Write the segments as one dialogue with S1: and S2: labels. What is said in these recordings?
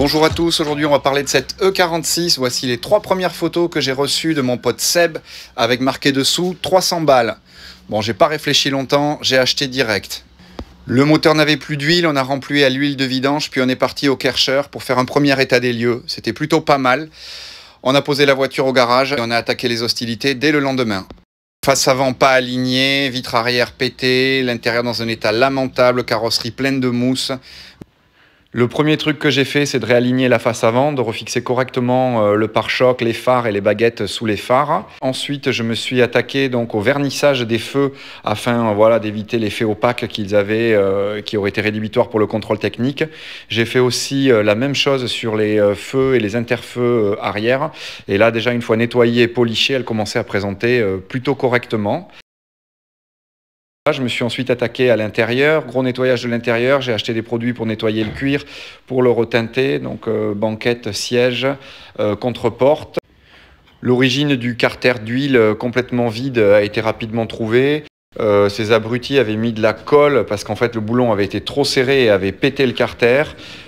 S1: Bonjour à tous, aujourd'hui on va parler de cette E46. Voici les 3 premières photos que j'ai reçues de mon pote Seb avec marqué dessous 300 balles. Bon, j'ai pas réfléchi longtemps, j'ai acheté direct. Le moteur n'avait plus d'huile, on a rempli à l'huile de vidange, puis on est parti au Kärcher pour faire un premier état des lieux. C'était plutôt pas mal. On a posé la voiture au garage et on a attaqué les hostilités dès le lendemain. Face avant pas alignée, vitre arrière pétée, l'intérieur dans un état lamentable, carrosserie pleine de mousse. Le premier truc que j'ai fait, c'est de réaligner la face avant, de refixer correctement le pare-choc, les phares et les baguettes sous les phares. Ensuite, je me suis attaqué donc au vernissage des feux afin d'éviter l'effet opaque qu'ils avaient, qui aurait été rédhibitoire pour le contrôle technique. J'ai fait aussi la même chose sur les feux et les interfeux arrière. Et là, déjà, une fois nettoyée et polichée, elle commençait à présenter plutôt correctement. Je me suis ensuite attaqué à l'intérieur, gros nettoyage de l'intérieur, j'ai acheté des produits pour nettoyer le cuir, pour le reteinter, donc banquette, siège, contre-porte. L'origine du carter d'huile complètement vide a été rapidement trouvée. Ces abrutis avaient mis de la colle parce qu'en fait le boulon avait été trop serré et avait pété le carter.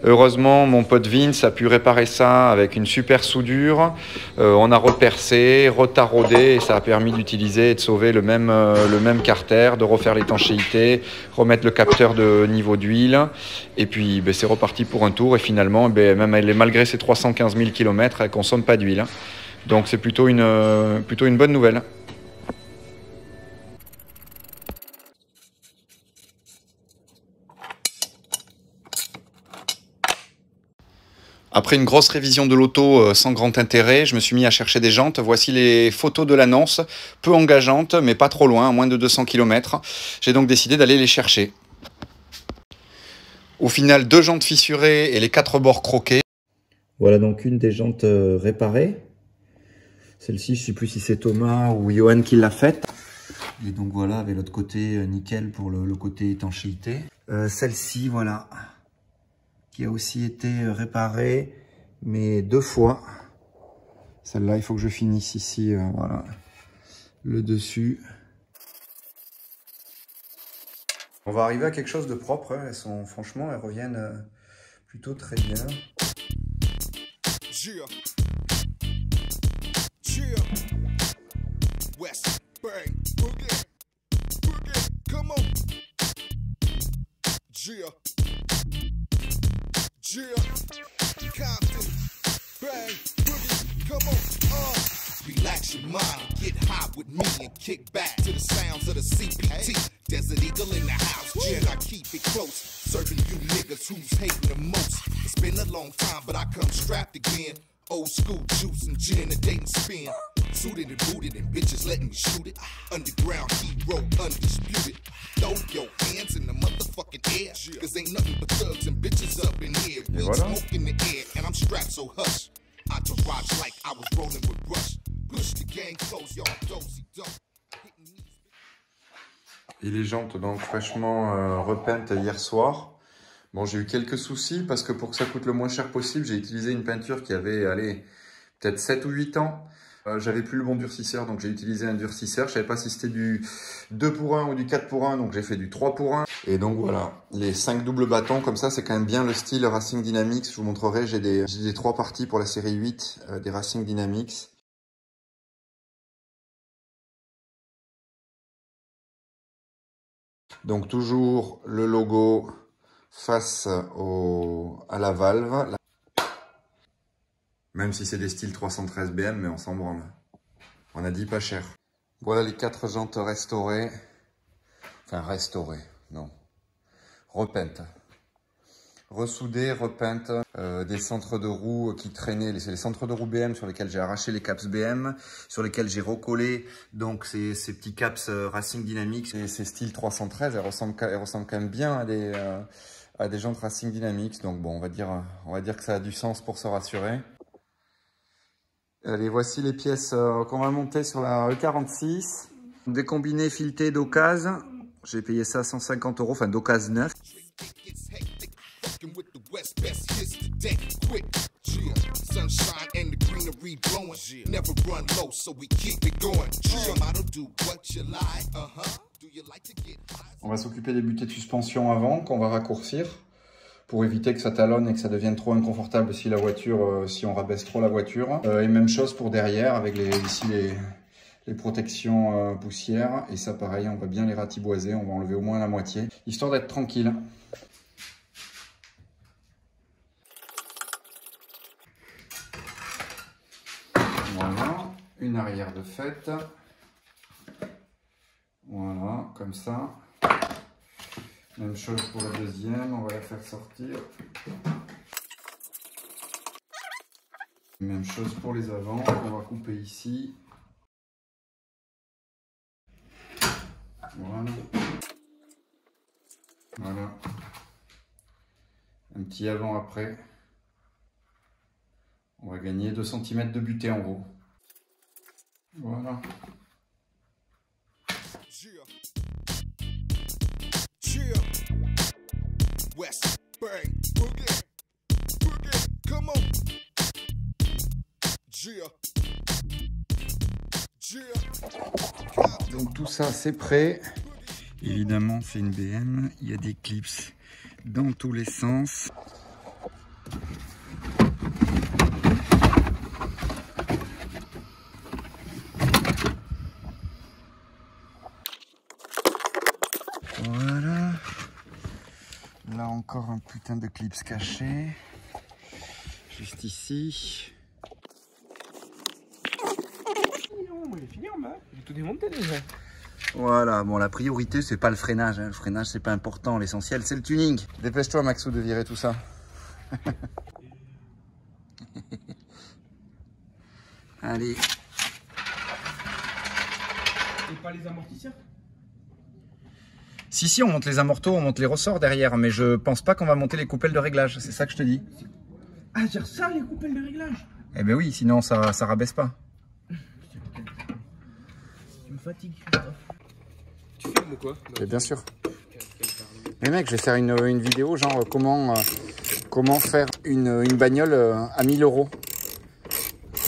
S1: Heureusement, mon pote Vince a pu réparer ça avec une super soudure. On a repercé, retaraudé et ça a permis d'utiliser et de sauver le même carter, de refaire l'étanchéité, remettre le capteur de niveau d'huile. Et puis c'est reparti pour un tour et finalement, malgré ses 315 000 km, elle ne consomme pas d'huile. Donc c'est plutôt une bonne nouvelle. Après une grosse révision de l'auto sans grand intérêt, je me suis mis à chercher des jantes. Voici les photos de l'annonce, peu engageantes, mais pas trop loin, à moins de 200 km. J'ai donc décidé d'aller les chercher. Au final, 2 jantes fissurées et les 4 bords croqués. Voilà donc une des jantes réparées. Celle-ci, je ne sais plus si c'est Thomas ou Johan qui l'a faite. Et donc voilà, avec l'autre côté nickel pour le côté étanchéité. Celle-ci, voilà, qui a aussi été réparée, mais 2 fois. Celle-là, il faut que je finisse ici, voilà, le dessus. On va arriver à quelque chose de propre, hein. Franchement, elles reviennent plutôt très bien.
S2: Relax your mind, get high with me and kick back to the sounds of the CPT. Desert Eagle in the house, Jen, I keep it close. Serving you niggas who's hating the most. It's been a long time, but I come strapped again. Old school juice and gin and date and spin. Suited and booted and bitches letting me shoot it. Underground hero, undisputed. Throw your hands in the motherfucking air. Cause ain't nothing but thugs and bitches up in here. We smoke in the air and I'm strapped, so hush. I garage like I was rolling with Rush. Push the gang close, y'all do-si-do.
S1: Et les jantes donc fraîchement repeintes hier soir. Bon, j'ai eu quelques soucis parce que pour que ça coûte le moins cher possible, j'ai utilisé une peinture qui avait, allez, peut-être 7 ou 8 ans. J'avais plus le bon durcisseur, donc j'ai utilisé un durcisseur. Je savais pas si c'était du 2 pour 1 ou du 4 pour 1, donc j'ai fait du 3 pour 1. Et donc voilà, les 5 doubles bâtons, comme ça, c'est quand même bien le style Racing Dynamics. Je vous montrerai, j'ai des 3 parties pour la série 8 des Racing Dynamics. Donc toujours le logo face à la valve. Même si c'est des styles 313 BM, mais on s'en branle. On a dit pas cher. Voilà les 4 jantes restaurées. Enfin restaurées, non. Repeintes. Ressoudées, repeintes. Des centres de roues qui traînaient. C'est les centres de roues BM sur lesquels j'ai arraché les caps BM. Sur lesquels j'ai recollé donc ces petits caps Racing Dynamics. Et ces styles 313, elles ressemblent quand même bien à des jantes Racing Dynamics. Donc bon, on va dire que ça a du sens pour se rassurer. Allez, voici les pièces qu'on va monter sur la E46. Des combinés filetés d'occasion. J'ai payé ça 150 €, enfin d'occasion 9. On va s'occuper des butées de suspension avant, qu'on va raccourcir. pour éviter que ça talonne et que ça devienne trop inconfortable si la voiture, si on rabaisse trop la voiture. Et même chose pour derrière avec ici les protections poussière. Et ça pareil, on va bien les ratiboiser, on va enlever au moins la moitié, histoire d'être tranquille. Voilà, une arrière de fête. Voilà, comme ça. Même chose pour la deuxième, on va la faire sortir. Même chose pour les avants, on va couper ici. Voilà. Voilà. Un petit avant après. On va gagner 2 cm de butée en gros. Voilà. Donc tout ça c'est prêt. Évidemment c'est une BM, il y a des clips dans tous les sens. Voilà. Là encore un putain de clips caché. Juste ici.
S3: J'ai fini en bas, j'ai tout démonté déjà.
S1: Voilà, bon la priorité c'est pas le freinage, hein. Le freinage c'est pas important, l'essentiel c'est le tuning. Dépêche-toi Maxou de virer tout ça. Allez.
S3: Et pas les amortisseurs?
S1: Si on monte les amortos, on monte les ressorts derrière, mais je pense pas qu'on va monter les coupelles de réglage, c'est ça que je te dis.
S3: Ah, genre ça les coupelles de réglage?
S1: Eh ben oui, sinon ça rabaisse pas.
S3: Tu me fatigues. Tu filmes ou quoi?
S1: Mais bien sûr. Mais mec, je vais faire une vidéo genre comment faire une bagnole à 1000 €.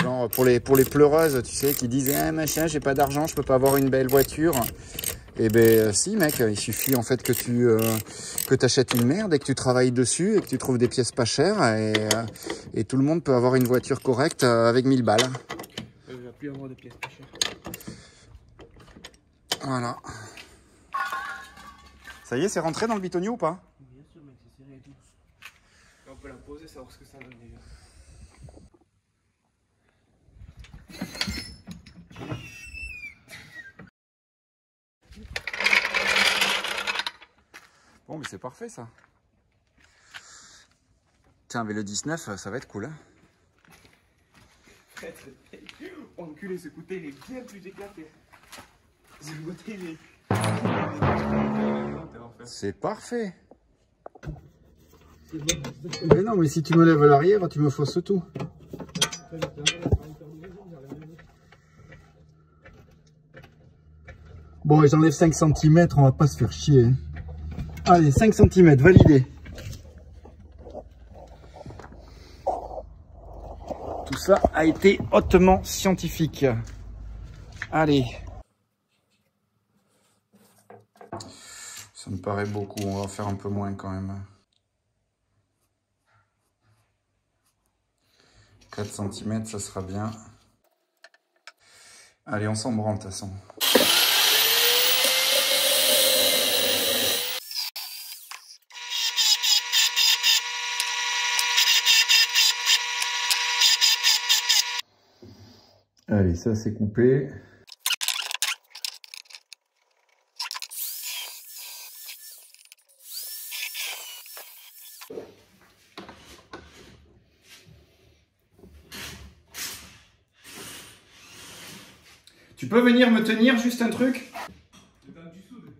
S1: Genre pour les pleureuses, tu sais, qui disent ah, machin, j'ai pas d'argent, je peux pas avoir une belle voiture. Et ben si mec, il suffit en fait que tu achètes une merde et que tu travailles dessus et que tu trouves des pièces pas chères et tout le monde peut avoir une voiture correcte avec 1000 balles.
S3: Il va plus avoir de pièces pas chères.
S1: Voilà. Ça y est, c'est rentré dans le bitonio ou pas?
S3: Bien sûr mec, c'est serré et tout. Là, on peut la poser, savoir ce que ça donne déjà.
S1: Bon, mais c'est parfait ça. Tiens, avec le 19, ça va être cool. Hein.
S3: Enculé, ce côté il est bien plus éclaté. Ce côté il est.
S1: C'est parfait. Mais non, mais si tu me lèves l'arrière, tu me fausses tout. Bon, j'enlève 5 cm, on va pas se faire chier. Hein. Allez, 5 cm, validé. Tout ça a été hautement scientifique. Allez. Ça me paraît beaucoup, on va en faire un peu moins quand même. 4 cm, ça sera bien. Allez, on s'en branle de toute façon. Allez, ça c'est coupé. Tu peux venir me tenir juste un truc?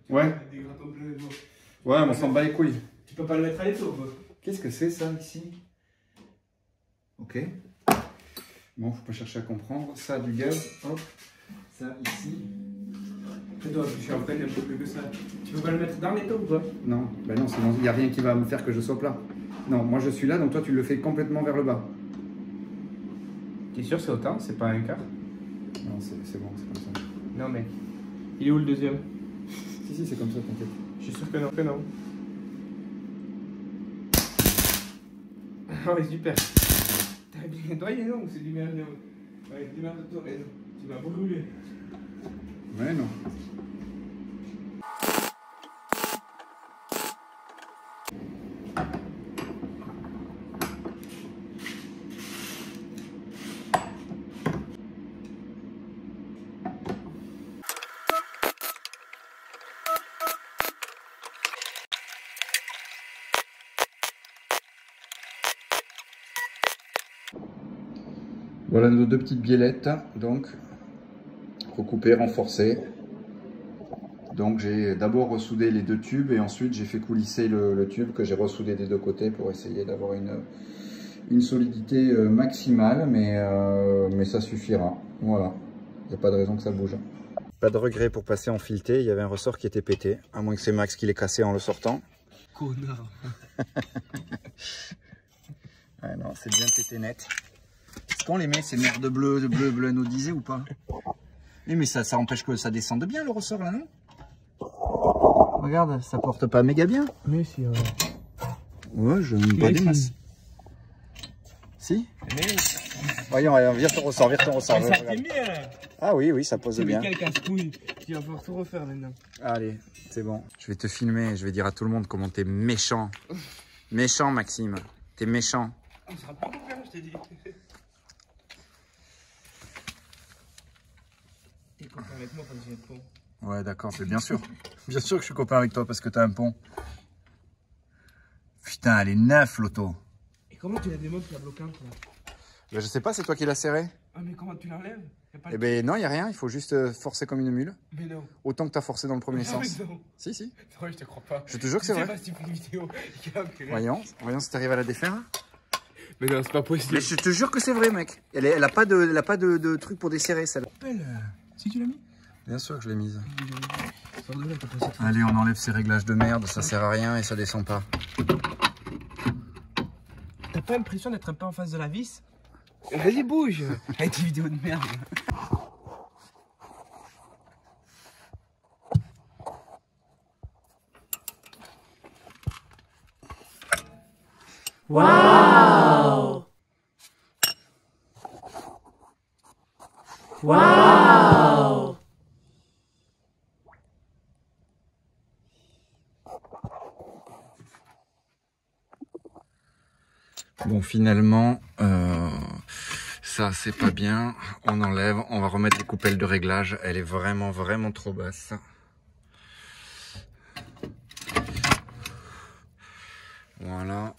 S1: Ouais. Ouais, mais on s'en bat les couilles.
S3: Tu peux pas le mettre à l'étau quoi.
S1: Qu'est-ce que c'est ça ici? Ok. Bon, faut pas chercher à comprendre. Ça, du gaz. Hop. Ça, ici.
S3: Et toi, je suis en freine un peu plus que ça. Tu peux pas le mettre dans l'étau ou pas?
S1: Non, ben non, sinon il n'y a rien qui va me faire que je sois plat. Non, moi je suis là, donc toi tu le fais complètement vers le bas.
S3: T'es sûr c'est autant? C'est pas un quart?
S1: Non, c'est bon, c'est comme ça.
S3: Non mec. Il est où le deuxième?
S1: Si, c'est comme ça, t'inquiète.
S3: Je suis sûr que non, que non. Ah ouais, super. T'as bien nettoyé, non? Ou c'est du merde? Ouais, du merde de Toledo. Tu vas brûler.
S1: Ouais, non. Voilà nos 2 petites biellettes, donc recoupées, renforcées. Donc j'ai d'abord ressoudé les 2 tubes et ensuite j'ai fait coulisser le tube que j'ai ressoudé des 2 côtés pour essayer d'avoir une solidité maximale, mais ça suffira. Voilà, il n'y a pas de raison que ça bouge. Pas de regret pour passer en fileté, il y avait un ressort qui était pété, à moins que c'est Max qui l'ait cassé en le sortant.
S3: Connard.
S1: Ouais, non, c'est bien pété net. Est-ce qu'on les met ces merdes bleues anodisées ou pas? Oui, mais ça empêche que ça descende bien le ressort là, non? Regarde, ça porte pas méga bien.
S3: Mais si, ouais.
S1: Ouais, je n'aime pas des masses. Si? Voyons, allez, vire ton ressort, vire ton ressort.
S3: Ça fait bien.
S1: Ah oui, oui, ça pose bien.
S3: Quel casse-couille. Tu vas pouvoir tout refaire maintenant.
S1: Allez, c'est bon. Je vais te filmer, je vais dire à tout le monde comment t'es méchant. Méchant, Maxime. T'es méchant.
S3: On sera pas copains, je t'ai dit. T'es copain avec moi quand j'ai un pont.
S1: Ouais, d'accord, c'est bien sûr. Bien sûr que je suis copain avec toi parce que t'as un pont. Putain, elle est neuve, l'auto.
S3: Et comment tu la démontes la bloquante là?
S1: Ben, je sais pas, c'est toi qui l'as serré?
S3: Ah, mais comment tu l'enlèves?
S1: Eh ben non, il n'y a rien, il faut juste forcer comme une mule.
S3: Mais non.
S1: Autant que t'as forcé dans le premier
S3: Ah,
S1: sens.
S3: mais non.
S1: Si, si.
S3: Non, je te crois pas.
S1: Je te jure que c'est
S3: Je sais
S1: vrai.
S3: pas si tu fais une vidéo.
S1: Voyons si t'arrives à la défaire.
S3: Mais non, c'est pas possible.
S1: Mais je te jure que c'est vrai, mec. Elle a pas de truc pour desserrer, celle-là.
S3: Si tu l'as mis?
S1: Bien sûr que je l'ai mise.
S3: Sors de là, t'as passé.
S1: Allez, on enlève ces réglages de merde, ça sert à rien et ça descend pas.
S3: T'as pas l'impression d'être un peu en face de la vis? Vas-y, bouge. Avec tes vidéos de merde.
S4: Waouh! Waouh!
S1: Bon, finalement, ça c'est pas bien. On enlève, on va remettre les coupelles de réglage. Elle est vraiment trop basse. Voilà.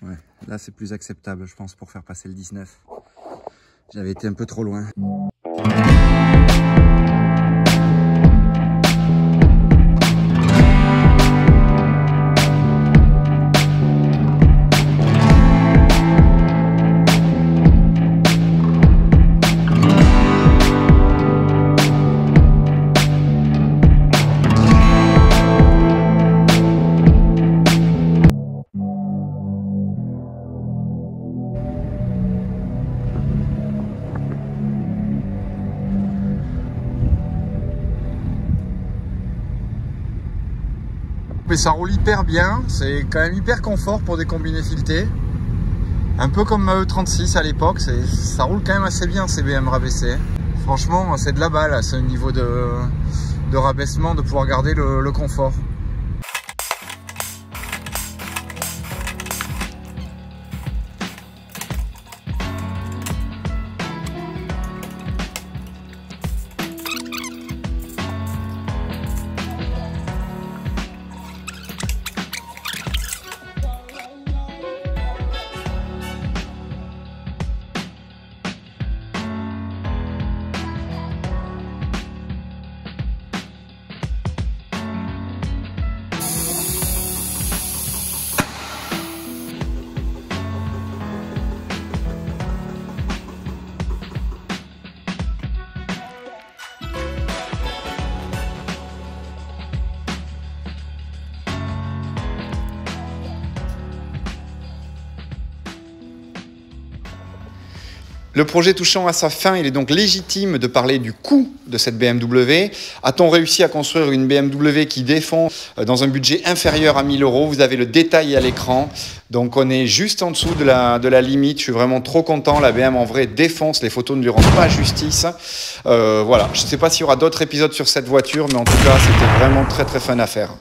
S1: Ouais, là c'est plus acceptable, je pense, pour faire passer le 19. J'avais été un peu trop loin. Mais ça roule hyper bien, c'est quand même hyper confort pour des combinés filetés. Un peu comme ma E36 à l'époque, ça roule quand même assez bien ces BM rabaissés. Franchement, c'est de la balle à ce niveau de rabaissement de pouvoir garder le confort. Le projet touchant à sa fin, il est donc légitime de parler du coût de cette BMW. A-t-on réussi à construire une BMW qui défend dans un budget inférieur à 1000 €? Vous avez le détail à l'écran. Donc on est juste en dessous de la limite. Je suis vraiment trop content. La BM en vrai défonce. Les photos ne lui rendent pas justice. Voilà. Je ne sais pas s'il y aura d'autres épisodes sur cette voiture, mais en tout cas, c'était vraiment très très fun à faire.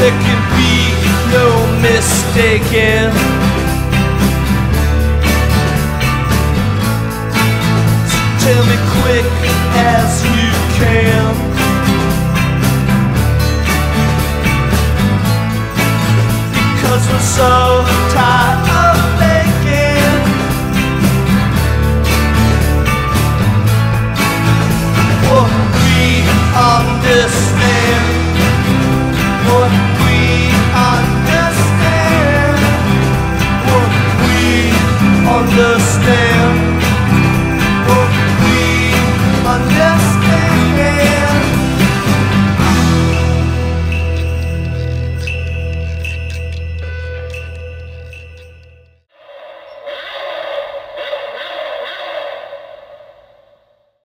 S5: There can be no mistaking. So tell me quick as you can. Because we're so